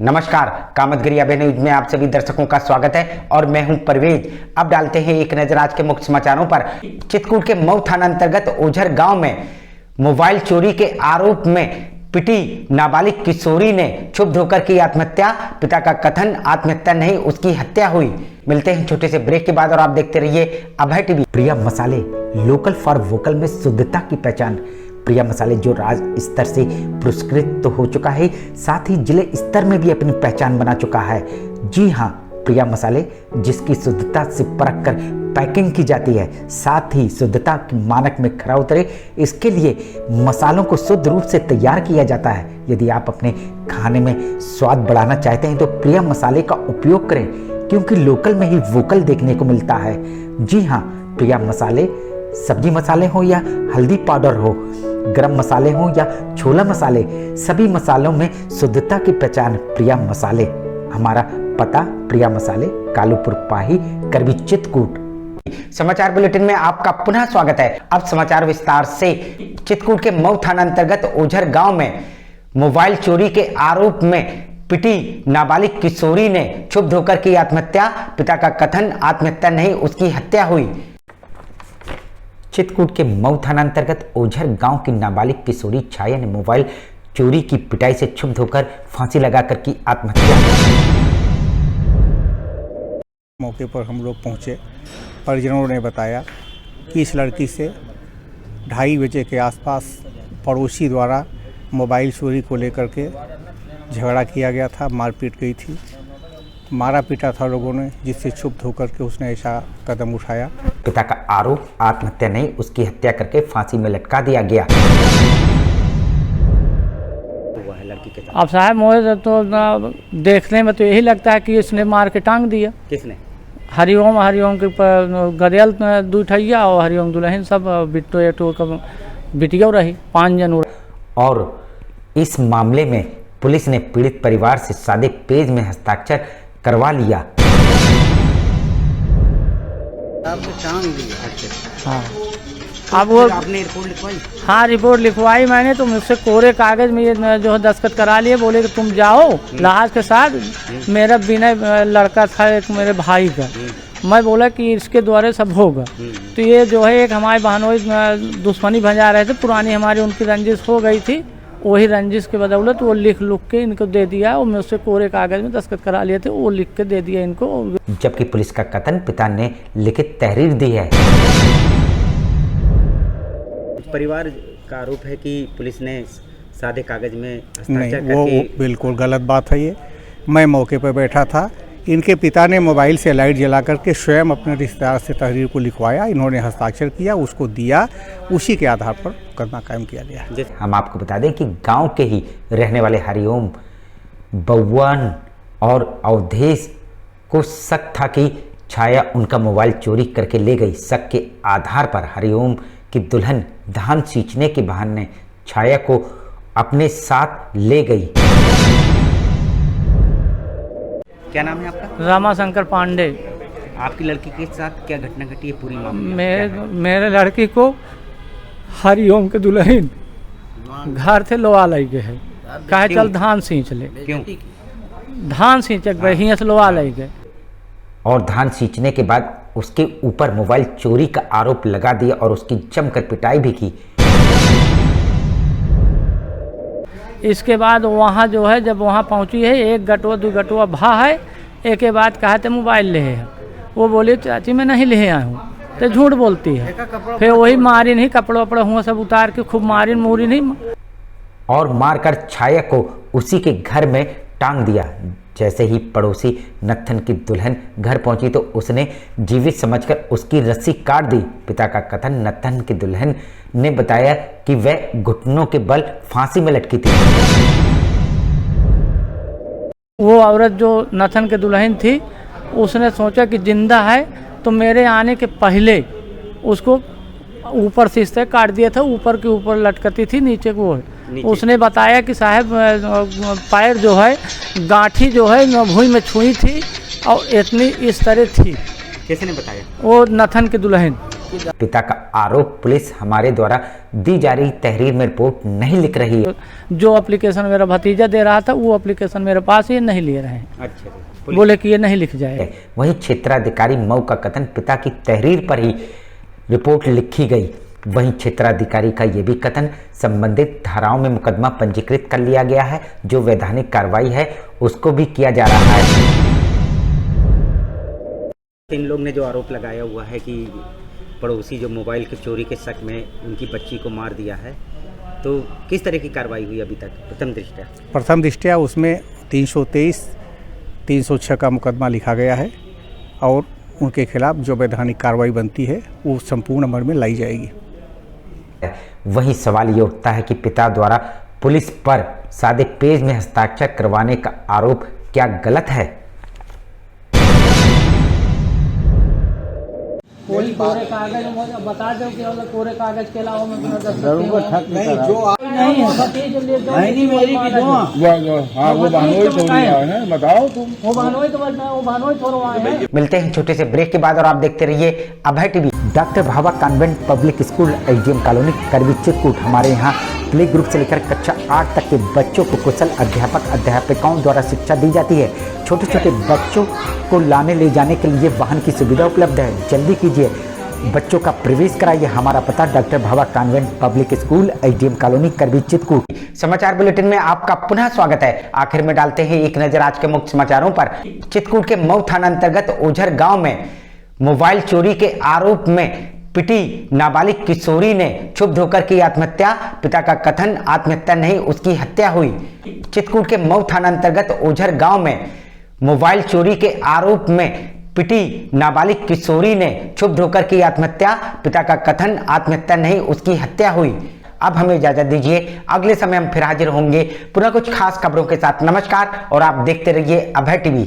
नमस्कार, कामतगिरी अब न्यूज में आप सभी दर्शकों का स्वागत है और मैं हूं परवेज। अब डालते हैं एक नजर आज के मुख्य समाचारों पर। चित्रकूट के मऊ थाना अंतर्गत ओझर गांव में मोबाइल चोरी के आरोप में पिटी नाबालिग किशोरी ने क्षुब्ध धोकर की आत्महत्या। पिता का कथन आत्महत्या नहीं उसकी हत्या हुई। मिलते हैं छोटे से ब्रेक के बाद और आप देखते रहिए अभय टीवी। प्रिया मसाले, लोकल फॉर वोकल में शुद्धता की पहचान। प्रिया मसाले जो राज्य स्तर से पुरस्कृत तो हो चुका है, साथ ही जिले स्तर में भी अपनी पहचान बना चुका है। जी हाँ, प्रिया मसाले जिसकी शुद्धता से परख कर पैकिंग की जाती है, साथ ही शुद्धता के मानक में खरा उतरे, इसके लिए मसालों को शुद्ध रूप से तैयार किया जाता है। यदि आप अपने खाने में स्वाद बढ़ाना चाहते हैं तो प्रिया मसाले का उपयोग करें, क्योंकि लोकल में ही वोकल देखने को मिलता है। जी हाँ, प्रिया मसाले सब्जी मसाले हो या हल्दी पाउडर हो, गरम मसाले हो या छोला मसाले, सभी मसालों में शुद्धता की पहचान प्रिया मसाले। हमारा पता प्रिया मसाले, कालूपुर पाही, करबी, चित्रकूट। समाचार बुलेटिन में आपका पुनः स्वागत है। अब समाचार विस्तार से। चित्रकूट के मऊ थाना अंतर्गत ओझर गांव में मोबाइल चोरी के आरोप में पिटी नाबालिग किशोरी ने क्षुब्ध होकर की आत्महत्या। पिता का कथन आत्महत्या नहीं उसकी हत्या हुई। चित्रकूट के मऊ थाना अंतर्गत ओझर गांव की नाबालिग किशोरी छाया ने मोबाइल चोरी की पिटाई से क्षुब्ध होकर फांसी लगाकर की आत्महत्या। मौके पर हम लोग पहुंचे। परिजनों ने बताया कि इस लड़की से 2:30 बजे के आसपास पड़ोसी द्वारा मोबाइल चोरी को लेकर के झगड़ा किया गया था, मारपीट गई थी, मारा पीटा था लोगों ने, जिससे क्षुब्ध होकर के उसने ऐसा कदम उठाया। पिता का आरोप आत्महत्या नहीं उसकी हत्या करके फांसी में लटका दिया गया। अब साहब मुझे तो देखने में तो यही लगता है कि इसने मार के टांग दिया। किसने? हरिओम के गरियल दूठैया और हरिओम दुल्हन सब बिटिया रही, 5 जन। और इस मामले में पुलिस ने पीड़ित परिवार से सादे पेज में हस्ताक्षर करवा लिया। हाँ, अब वो आपने रिपोर्ट लिखवाई? हाँ, रिपोर्ट लिखवाई मैंने, तो मुझसे कोरे कागज में ये जो है दस्तखत करा लिए। बोले कि तुम जाओ लाज के साथ। मेरा विनय लड़का था एक मेरे भाई का, मैं बोला कि इसके द्वारा सब होगा। तो ये जो है एक हमारे बहनोई दुश्मनी भंजा रहे थे, पुरानी हमारी उनकी रंजिश हो गई थी, वही रंजिश के बदौलत वो लिख के इनको दे दिया। और मैं उससे कोरे कागज में दस्तखत करा लिए थे, वो लिख के दे दिया इनको। जबकि पुलिस का कथन पिता ने लिखित तहरीर दी है। परिवार का आरोप है कि पुलिस ने सादे कागज में हस्ताक्षर नहीं, वो बिल्कुल गलत बात है। ये मैं मौके पर बैठा था, इनके पिता ने मोबाइल से लाइट जला करके स्वयं अपने रिश्तेदार से तहरीर को लिखवाया, इन्होंने हस्ताक्षर किया, उसको दिया, उसी के आधार पर मुकदमा कायम किया गया। हम आपको बता दें कि गांव के ही रहने वाले हरिओम, बउवन और अवधेश को शक था कि छाया उनका मोबाइल चोरी करके ले गई। शक के आधार पर हरिओम की दुल्हन धान सींचने के बहाने छाया को अपने साथ ले गई। क्या नाम है आपका? रामाशंकर पांडे। आपकी लड़की के साथ क्या घटना घटी है पूरी मामले? मेरे लड़की को हरिओम के दुल्हन घर से लोहा लाई गए है, कहे चल धान सींच ले। क्यों? धान सींच गए से लोहा लाई गए, और धान सींचने के बाद उसके ऊपर मोबाइल चोरी का आरोप लगा दिया और उसकी जमकर पिटाई भी की। इसके बाद वहाँ जो है जब वहाँ पहुँची है, 1 गटुआ 2 गटुआ भा है, एक के बाद कहा थे मोबाइल ले है। वो बोली चाची मैं नहीं ले आया हूँ, तो झूठ बोलती है। फिर वही मारी नहीं, कपड़े वपड़े हुआ सब उतार के खूब मारी मूरी नहीं, और मारकर छाया को उसी के घर में टांग दिया। जैसे ही पड़ोसी नत्थन की दुल्हन घर पहुंची तो उसने जीवित समझकर उसकी रस्सी काट दी। पिता का कथन नत्थन की दुल्हन ने बताया कि वह घुटनों के बल फांसी में लटकी थी। वो औरत जो नत्थन की दुल्हन थी, उसने सोचा कि जिंदा है, तो मेरे आने के पहले उसको ऊपर से इससे काट दिया था, ऊपर के ऊपर लटकती थी, नीचे को उसने बताया कि साहब पैर जो है गांठी जो है भूमि में छुई थी और इतनी इस तरह थी। किसने बताया? वो नत्थन की दुल्हन। पिता का आरोप, पुलिस हमारे द्वारा दी जा रही तहरीर में रिपोर्ट नहीं लिख रही है। जो एप्लीकेशन मेरा भतीजा दे रहा था वो एप्लीकेशन मेरे पास ही नहीं ले रहे हैं। अच्छा, बोले कि ये नहीं लिख जाए। वहीं क्षेत्राधिकारी मऊ का कथन, पिता की तहरीर पर ही रिपोर्ट लिखी गई। वहीं क्षेत्राधिकारी का यह भी कथन, संबंधित धाराओं में मुकदमा पंजीकृत कर लिया गया है, जो वैधानिक कार्रवाई है उसको भी किया जा रहा है। इन लोग ने जो आरोप लगाया हुआ है कि पड़ोसी जो मोबाइल की चोरी के शक में उनकी बच्ची को मार दिया है, तो किस तरह की कार्रवाई हुई अभी तक प्रथम दृष्टया उसमें 323, 306 का मुकदमा लिखा गया है और उनके खिलाफ जो वैधानिक कार्रवाई बनती है वो संपूर्ण अमल में लाई जाएगी। वहीं सवाल ये उठता है कि पिता द्वारा पुलिस पर सादे पेज में हस्ताक्षर करवाने का आरोप क्या गलत है? कोई कोरे कागज बता दो कि कोरे कागज के अलावा मैं बिना दस्तखत नहीं है मेरी की दो। हाँ वो बहनोई तो है, बताओ तुम। वो बहनोई थोड़ा है। मिलते हैं छोटे से ब्रेक के बाद और आप देखते रहिए Abhay TV. Doctor Bhabha convent public school, SDM colony, Karwi, Chitrakoot. हमारे यहाँ प्ले ग्रुप से लेकर कक्षा 8 तक के बच्चों को कुशल अध्यापक अध्यापिकाओं द्वारा शिक्षा दी जाती है। छोटे छोटे बच्चों को लाने ले जाने के लिए वाहन की सुविधा उपलब्ध है। जल्दी कीजिए, बच्चों का प्रवेश कराइए। हमारा पता doctor Bhabha convent public school, SDM colony, Karwi, Chitrakoot. समाचार बुलेटिन में आपका पुनः स्वागत है। आखिर में डालते हैं एक नजर आज के मुख्य समाचारों पर। चित्रकूट के मऊ थाना अंतर्गत ओझर गांव में मोबाइल चोरी के आरोप में पिटी नाबालिग किशोरी ने क्षुब्ध धोकर की आत्महत्या। पिता का कथन, आत्महत्या नहीं उसकी हत्या हुई। चित्रकूट के मऊ थाना अंतर्गत ओझर गांव में मोबाइल चोरी के आरोप में पिटी नाबालिग किशोरी ने क्षुब्ध धोकर की आत्महत्या। पिता का कथन, आत्महत्या नहीं उसकी हत्या हुई। अब हमें इजाजत दीजिए, अगले समय हम फिर हाजिर होंगे पुनः कुछ खास खबरों के साथ। नमस्कार और आप देखते रहिए अभय टीवी।